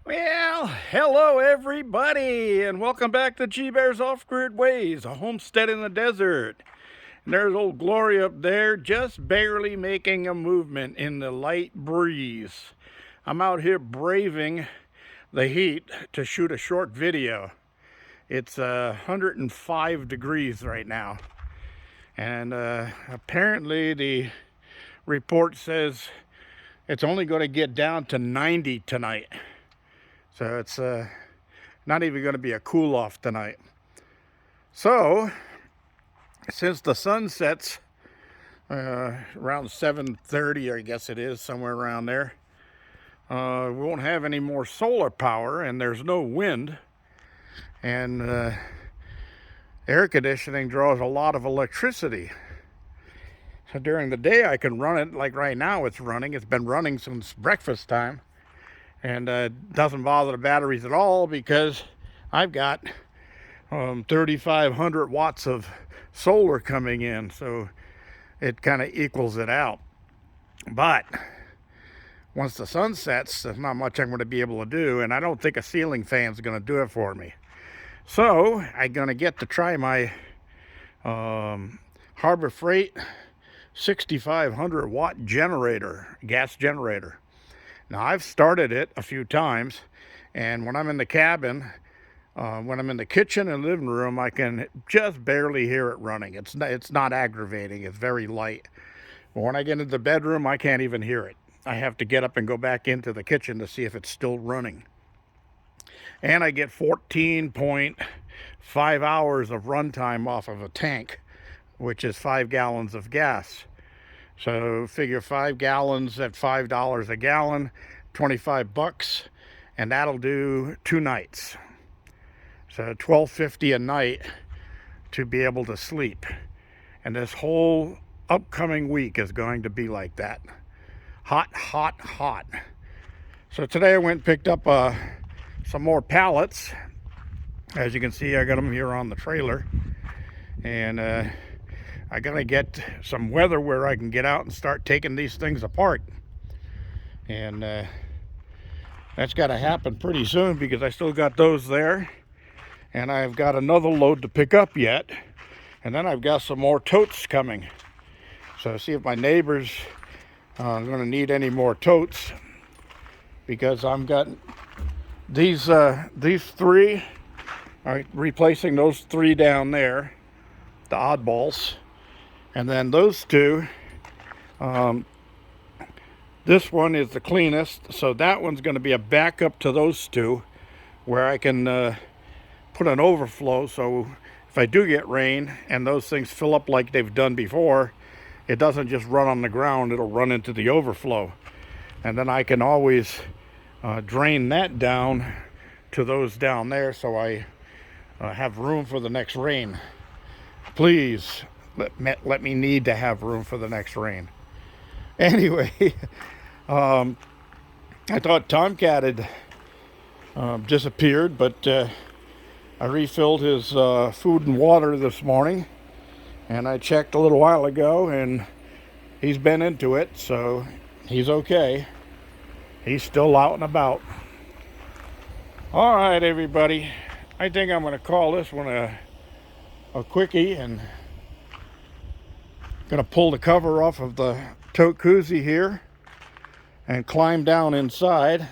Well, hello everybody, and welcome back to G Bear's Off-Grid Ways, a homestead in the desert. And there's old Glory up there, just barely making a movement in the light breeze. I'm out here braving the heat to shoot a short video. It's 105 degrees right now, and apparently the report says it's only going to get down to 90 tonight. So it's not even going to be a cool off tonight. So since the sun sets around 7:30, I guess it is, somewhere around there, we won't have any more solar power, and there's no wind, and air conditioning draws a lot of electricity. So during the day I can run it, like right now it's running. It's been running since breakfast time. And doesn't bother the batteries at all because I've got 3,500 watts of solar coming in, so it kind of equals it out. But once the sun sets, there's not much I'm going to be able to do, and I don't think a ceiling fan is going to do it for me. So I'm going to get to try my Harbor Freight 6,500 watt generator, gas generator. Now, I've started it a few times, and when I'm in the cabin, when I'm in the kitchen and living room, I can just barely hear it running. It's not aggravating. It's very light. But when I get into the bedroom, I can't even hear it. I have to get up and go back into the kitchen to see if it's still running. And I get 14.5 hours of runtime off of a tank, which is 5 gallons of gas. So figure 5 gallons at $5 a gallon, 25 bucks, and that'll do 2 nights. So $12.50 a night to be able to sleep. And this whole upcoming week is going to be like that. Hot, hot, hot. So today I went and picked up some more pallets. As you can see, I got them here on the trailer. And I gotta get some weather where I can get out and start taking these things apart, and that's got to happen pretty soon because I still got those there, and I've got another load to pick up yet, and then I've got some more totes coming. So see if my neighbors are going to need any more totes, because I've got these 3 are replacing those 3 down there, the oddballs. And then those 2, this one is the cleanest, so that one's going to be a backup to those 2, where I can put an overflow, so if I do get rain and those things fill up like they've done before, it doesn't just run on the ground, it'll run into the overflow. And then I can always drain that down to those down there, so I have room for the next rain. Please. Let me need to have room for the next rain. Anyway, I thought Tomcat had disappeared, but I refilled his food and water this morning, and I checked a little while ago, and he's been into it, so he's okay. He's still out and about. All right, everybody. I think I'm going to call this one a quickie, and going to pull the cover off of the tote-cuzzi here and climb down inside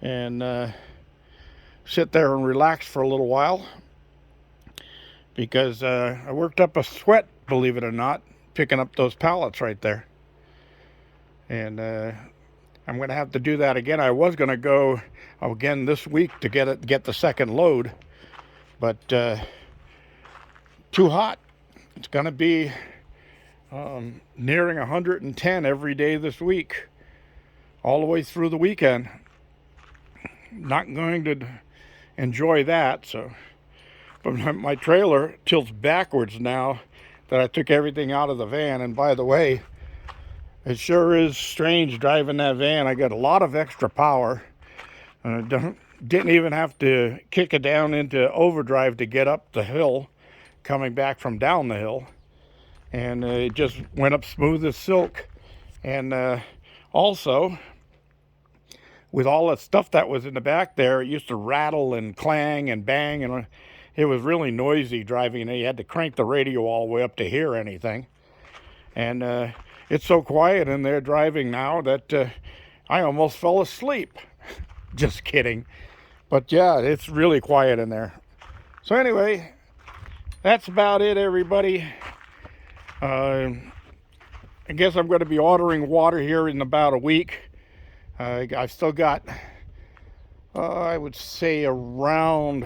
and sit there and relax for a little while, because I worked up a sweat, believe it or not, picking up those pallets right there. And I'm going to have to do that again. I was going to go again this week to get the second load, but too hot. It's going to be nearing 110 every day this week, all the way through the weekend. Not going to enjoy that. So, but my trailer tilts backwards now that I took everything out of the van. And by the way, it sure is strange driving that van. I got a lot of extra power. Didn't even have to kick it down into overdrive to get up the hill, coming back from down the hill. And it just went up smooth as silk. And also, with all that stuff that was in the back there, it used to rattle and clang and bang, and it was really noisy driving. You had to crank the radio all the way up to hear anything. And it's so quiet in there driving now that I almost fell asleep. Just kidding. But yeah, it's really quiet in there. So anyway, that's about it, everybody. I guess I'm going to be ordering water here in about a week. I've still got, I would say, around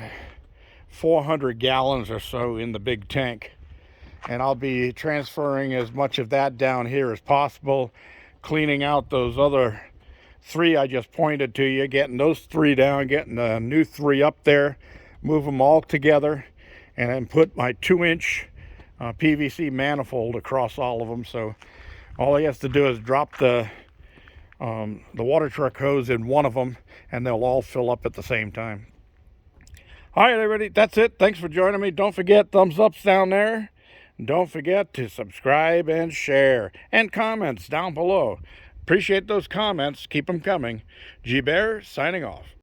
400 gallons or so in the big tank. And I'll be transferring as much of that down here as possible, cleaning out those other 3 I just pointed to you, getting those 3 down, getting the new 3 up there, move them all together, and then put my 2-inch PVC manifold across all of them. So all he has to do is drop the water truck hose in one of them, and they'll all fill up at the same time. All right, everybody, that's it. Thanks for joining me. Don't forget, thumbs ups down there. Don't forget to subscribe and share, and comments down below. Appreciate those comments. Keep them coming. G Bear signing off.